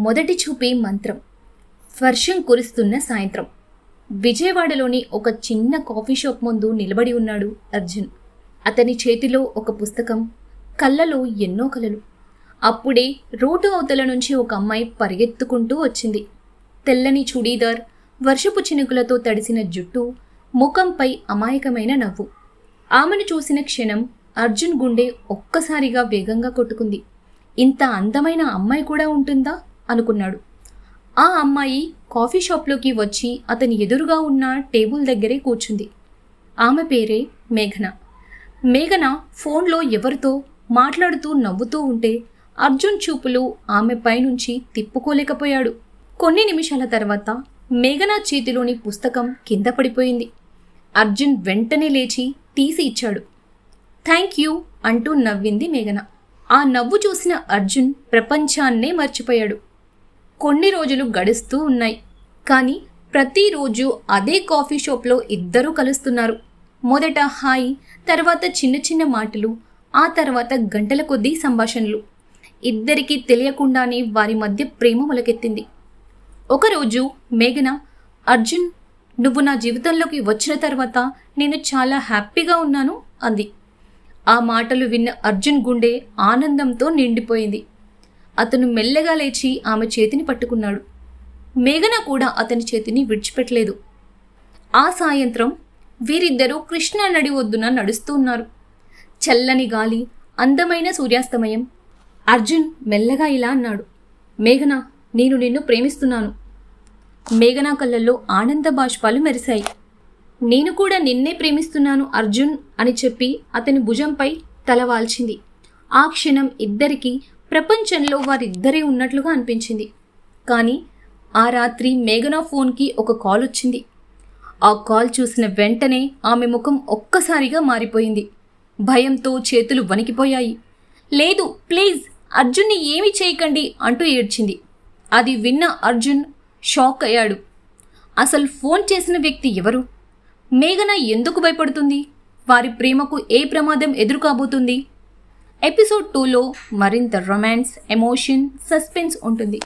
మొదటి చూపే మంత్రం. వర్షం కురుస్తున్న సాయంత్రం. విజయవాడలోని ఒక చిన్న కాఫీ షాప్ ముందు నిలబడి ఉన్నాడు అర్జున్. అతని చేతిలో ఒక పుస్తకం, కళ్ళలో ఎన్నో కలలు. అప్పుడే రోడ్డు అవతల నుంచి ఒక అమ్మాయి పరిగెత్తుకుంటూ వచ్చింది. తెల్లని చుడీదార్, వర్షపు చినుకులతో తడిసిన జుట్టు, ముఖంపై అమాయకమైన నవ్వు. ఆమెను చూసిన క్షణం అర్జున్ గుండె ఒక్కసారిగా వేగంగా కొట్టుకుంది. ఇంత అందమైన అమ్మాయి కూడా ఉంటుందా అనుకున్నాడు. ఆ అమ్మాయి కాఫీ షాప్లోకి వచ్చి అతని ఎదురుగా ఉన్న టేబుల్ దగ్గరే కూర్చుంది. ఆమె పేరే మేఘన. మేఘన ఫోన్లో ఎవరితో మాట్లాడుతూ నవ్వుతూ ఉంటే అర్జున్ చూపులు ఆమెపై నుంచి తిప్పుకోలేకపోయాడు. కొన్ని నిమిషాల తర్వాత మేఘన చేతిలోని పుస్తకం కింద పడిపోయింది. అర్జున్ వెంటనే లేచి తీసి ఇచ్చాడు. థ్యాంక్ యూ అంటూ నవ్వింది మేఘన. ఆ నవ్వు చూసిన అర్జున్ ప్రపంచాన్నే మర్చిపోయాడు. కొన్ని రోజులు గడుస్తూ ఉన్నాయి. కానీ ప్రతిరోజు అదే కాఫీ షాప్లో ఇద్దరూ కలుస్తున్నారు. మొదట హాయ్, తర్వాత చిన్న చిన్న మాటలు, ఆ తర్వాత గంటల కొద్దీ సంభాషణలు. ఇద్దరికీ తెలియకుండానే వారి మధ్య ప్రేమ మొలకెత్తింది. ఒకరోజు మేఘన, అర్జున్, నువ్వు నా జీవితంలోకి వచ్చిన తర్వాత నేను చాలా హ్యాపీగా ఉన్నాను అంది. ఆ మాటలు విన్న అర్జున్ గుండె ఆనందంతో నిండిపోయింది. అతను మెల్లగా లేచి ఆమె చేతిని పట్టుకున్నాడు. మేఘన కూడా అతని చేతిని విడిచిపెట్టలేదు. ఆ సాయంత్రం వీరిద్దరూ కృష్ణా నడి ఒడ్డున నడుస్తూ ఉన్నారు. చల్లని గాలి, అందమైన సూర్యాస్తమయం. అర్జున్ మెల్లగా ఇలా అన్నాడు, మేఘన, నేను నిన్ను ప్రేమిస్తున్నాను. మేఘన కళ్ళల్లో ఆనంద బాష్పాలు మెరిశాయి. నేను కూడా నిన్నే ప్రేమిస్తున్నాను అర్జున్ అని చెప్పి అతని భుజంపై తలవాల్చింది. ఆ క్షణం ఇద్దరికీ ప్రపంచంలో వారిద్దరే ఉన్నట్లుగా అనిపించింది. కానీ ఆ రాత్రి మేఘన ఫోన్కి ఒక కాల్ వచ్చింది. ఆ కాల్ చూసిన వెంటనే ఆమె ముఖం ఒక్కసారిగా మారిపోయింది. భయంతో చేతులు వణికిపోయాయి. లేదు, ప్లీజ్, అర్జున్ని ఏమీ చేయకండి అంటూ ఏడ్చింది. అది విన్న అర్జున్ షాక్ అయ్యాడు. అసలు ఫోన్ చేసిన వ్యక్తి ఎవరు? మేఘన ఎందుకు భయపడుతుంది? వారి ప్రేమకు ఏ ప్రమాదం ఎదురుకాబోతుంది? ఎపిసోడ్ 2లో మరింత రొమాన్స్, ఎమోషన్, సస్పెన్స్ ఉంటుంది.